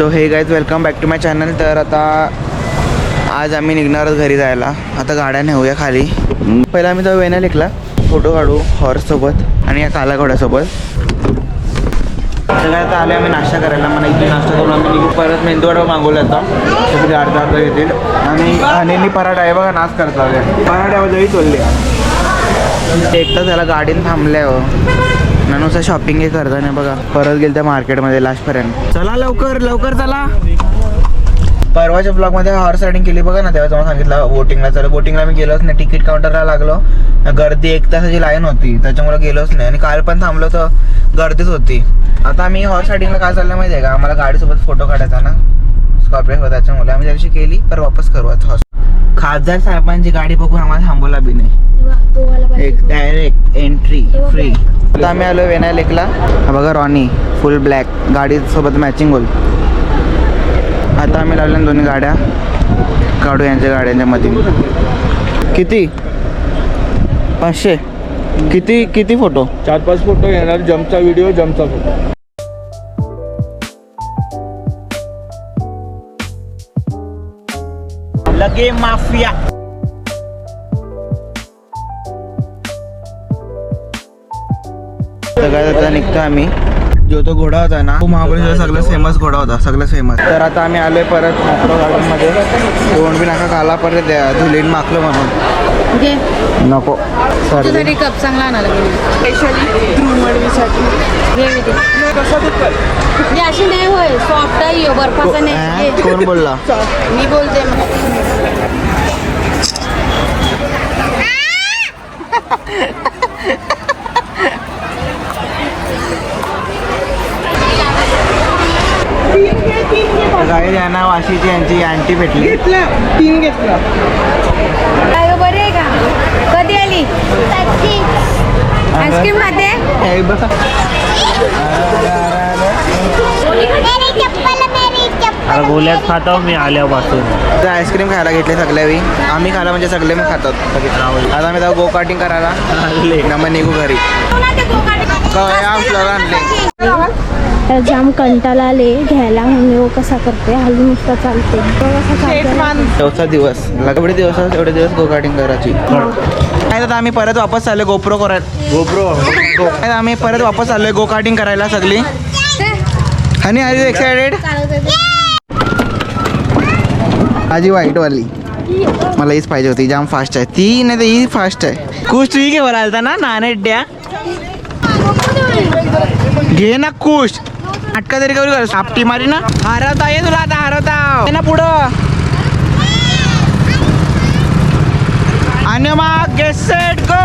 So hey guys welcome back to my channel. तर आता आज आम्ही निघणार आहोत घरी जायला. आता गाड्या नेऊया खाली. पहिला आम्ही तो वेण्या लेकला फोटो काढू हॉर्ससोबत आणि या काला घोड्यासोबत. सगळ्यात आता आले आम्ही नाश्ता करायला. मला इथे नाश्ता करून आम्ही निघू. परत मेंदूवडा मागवला आता तरी अर्धा येतील. आणि अनिलनी पराठा आहे बघा नाच करता पराठ्यावर जरी चोलले. एक तर त्याला गाडीने थांबल्या हो ना नुसतं शॉपिंग हे करता नाही बघा. परत गेल त्या मार्केटमध्ये लास्टपर्यंत. चला लवकर लवकर चला. परवाच्या ब्लॉगमध्ये हॉर्स रायडिंग केली बघा ना, तेव्हा तुम्हाला सांगितलं बोटिंगला. चला बोटिंगला मी गेलोच नाही. तिकीट काउंटरला लागलो, गर्दी 1 तासाची लाईन होती त्याच्यामुळे गेलोच नाही. आणि काल पण थांबलो तर गर्दीच होती. आता आम्ही हॉर्स रायडिंगला काय चाललं माहिती आहे का, आम्हाला गाडीसोबत फोटो काढायचा ना स्कॉर्पिओ, त्याच्यामुळे आम्ही त्या दिवशी केली. पर वापस करू आता हॉर्स. खासदार साहेबांची गाडी बघून आम्हाला थांबवला बी नाही. एक डायरेक्ट एंट्री फ्री. आता आम्ही आलो वेण्या लेकला. बघा रॉनी फुल ब्लॅक गाडीसोबत मॅचिंग होईल. आता आम्ही लावल्या दोन्ही गाड्या काढू यांच्या गाड्यांच्या मध्ये. किती 500 किती किती फोटो? 4-5 फोटो येणार. जम्पचा व्हिडिओ, जम्पचा फोटो. लगे माफिया. सगळ्यात आता निघतो आम्ही. जो तो घोडा होता ना तो महाबळेश्वर सगळ्यात फेमस घोडा होता, सगळ्यात फेमस. तर आता आम्ही आलोय परत मॅप्रो गार्डन मध्ये. दोन बी नाका खाला परत धुलीन माकलो म्हणून नको. तरी कप चांगला आणायला अशी नाही होय, सॉफ्ट आहे बर्फाचा नाही. कोण बोलला? मी बोलते. गाडी यांना वाशीची यांची आंटी भेटली. 3 घेतला. काय बरी आहे का? कधी आली? आईस्क्रीम खाते? गोल्यात खाता मी आल्यापासून. आईस्क्रीम खायला घेतले सगळ्यावी. आम्ही खायला म्हणजे सगळे मग खातात. आता आम्ही जाऊ गो कार्टिंग करायला. मग निघू घरी. जाम कंटाळा आले घ्यायला म्हणून वो कसा करते हलून नुसतं चालते. चौथा दिवस एवढे दिवस गो कार्टिंग करायची. आता आम्ही परत वापस आलोय गोप्रो करायला. आम्ही परत वापस आलोय गो कार्टिंग करायला सगळी. आणि आर यू एक्साइटेड? आजी व्हाईट वाली मला हीच पाहिजे होती. जाम फास्ट आहे ती, नाही तर ही फास्ट आहे. कुश तू घे वर आलता ना नाणेड्या. घे ना कुश. अटका तरी करू कर. सापटी मारी ना. हरवता ये तुला आता. हरवता ना पुढं. आणि मग गेट सेट गो.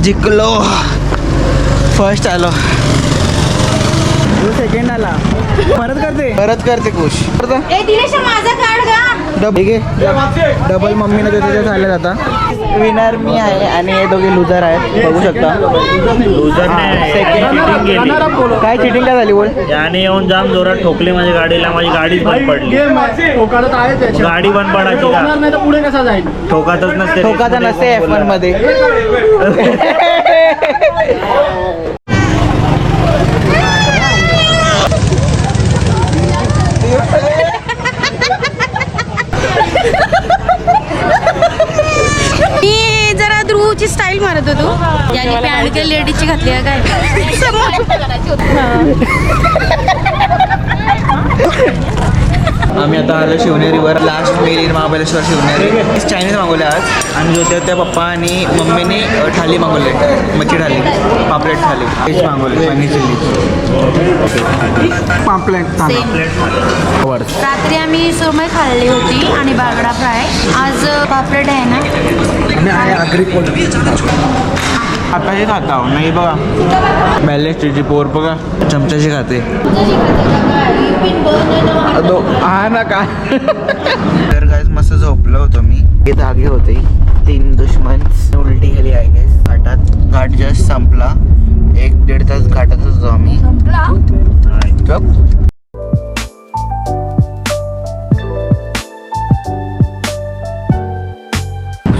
जिंकलो. फर्स्ट आलो. सेकंड आला. परत करते खुश. डबल मम्मीने तिथे झाले. आता विनर मी आहे आणि हे दोघे लुझर आहेत बघू शकता. लुजर काय चिटिंग काय झाली बोल? याने येऊन जाम जोरात ठोकले माझ्या गाडीला. माझी गाडीच बंद पडली. गाडी बंद पडायची का? पुढे कसा जाईल? ठोकातच नसते. ठोकाचा नसते F1 मध्ये. ची स्टाईल मारत होतो याने पॅन्ट काही लेडीजची घातली आहे काय आम्ही आता आलो शिवनेरीवर. Last meal in Mahabaleshwar Shivneri. Chinese मागवले आज आणि जो त्या पप्पा आणि मम्मीने थाली मागवले, मच्छी थाली, पापलेट थाली, फिश मागवले, पनीर चिल्ली, पापलेट आवडतं. रात्री आम्ही सुरमई खाल्ली होती आणि बागडा फ्राय. आज पापलेट आहे ना. आता हे खाता नाही बघा. बॅलेस्टची पोर बघा चमच्याची खाते. हा ना का. तर काय मस्त झोपलो होतो मी. हे धागे होते 3 दुश्मन. उलटी गेली आहे गॅस घाटात. घाट जस्ट संपला. 1-1.5 तास घाटातच होतो आम्ही.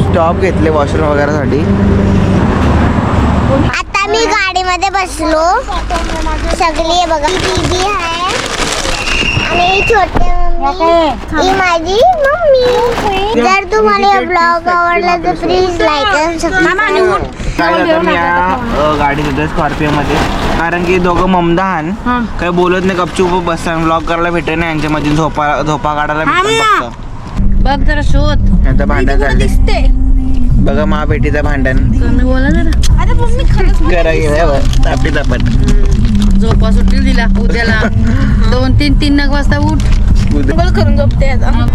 स्टॉप घेतले वॉशरूम वगैरेसाठी. आता मी गाडीमध्ये बसलो. सगळी बघा दीदी आहे आणि छोटे मम्मी, ही माझी मम्मी. जर तुम्हाला हा ब्लॉग आवडला तर प्लीज लाईक आणि सबस्क्राईब. काय जातं मी या गाडीत होते स्कॉर्पिओमध्ये. कारण की दोघं ममदान काही बोलत नाही, गपचूप बसतात. ब्लॉग करायला भेटत नाही यांच्यामध्ये. झोपा काढायला भेटत फक्त. बघ जरा शोध. यांचं भांडण झाले बघा. महापेटीचं भांडण बोला जरा. अरे मम्मी खरंच करा गेलं तापीत आपण. झोपा सुट्टी दिला उद्याला 2-3 वाजता उठ. करून झोपते आता.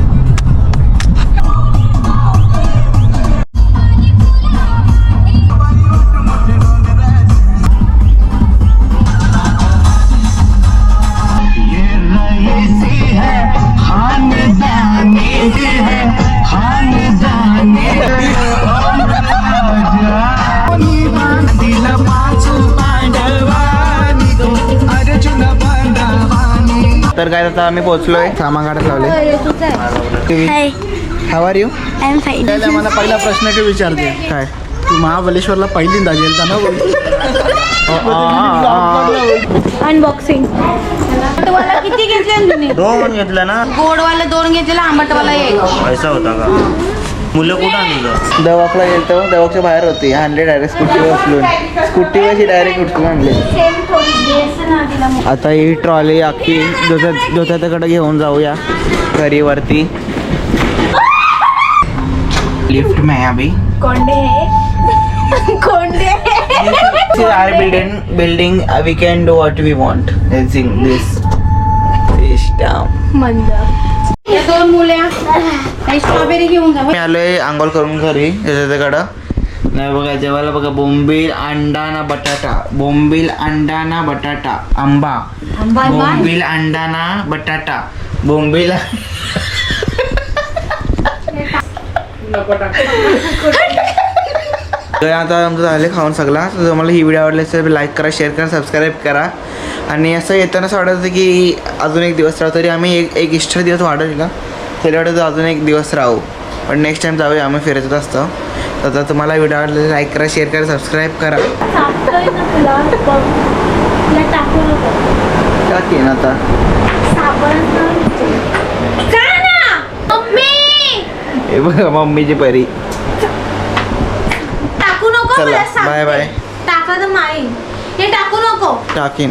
तर काय आता आम्ही पोहोचलोय. सामान काढत लावले. Hi, how are you. I am fine. त्याला मला पहिला प्रश्न काय विचारते, काय तू महाबळेश्वरला पहिल्यांदा गेलता ना? अनबॉक्सिंग. आंबटवाला किती घेतले तुम्ही? 2 घेतला ना. गोडवाला 2 घेतलेला, आंबटवाला 1. पैसा होता का? मुलं कुठं आणलं? दवाखला गेलतो. दवाच्या बाहेर होती. आणले डायरेक्ट स्कूटीवर उचलून. स्कूटीवरची डायरेक्ट उचलून आणले. आता ही ट्रॉली अख्खी जोत्याकडे घेऊन जाऊया घरीवरती. लिफ्ट में है अभी. Building we can do what we want. Let's sing this. या 2 मुल्या स्ट्रॉबेरी घेऊन जा. मी आलोय आंघोळ करून घरी त्याच्याकडं. नाही बघा जेवायला बघा. बोंबील अंडाना बटाटा. बोंबील अंडाना बटाटा. आंबा. बोंबील अंडाना बटाटा. बोंबील. तर आता आमचं झालं खाऊन सगळा. तर तुम्हाला ही व्हिडिओ आवडली असेल तर लाईक करा, शेअर करा, सबस्क्राईब करा. आणि असं येताना असं वाटतं की अजून एक दिवस राहू. तरी आम्ही एक एक्स्ट्रा दिवस वाढवला. त्याला वाटतं अजून एक दिवस राहू. पण नेक्स्ट टाइम जाऊया. आम्ही फिरत असतो. तर तुम्हाला व्हिडिओ आवडला लाईक करा, शेअर करा, सबस्क्राईब करा. टाकेन आता. हे बघा मम्मीची परी. टाकू नको. चला बाय बाय. टाका तर माई. हे टाकू नको. टाकीन.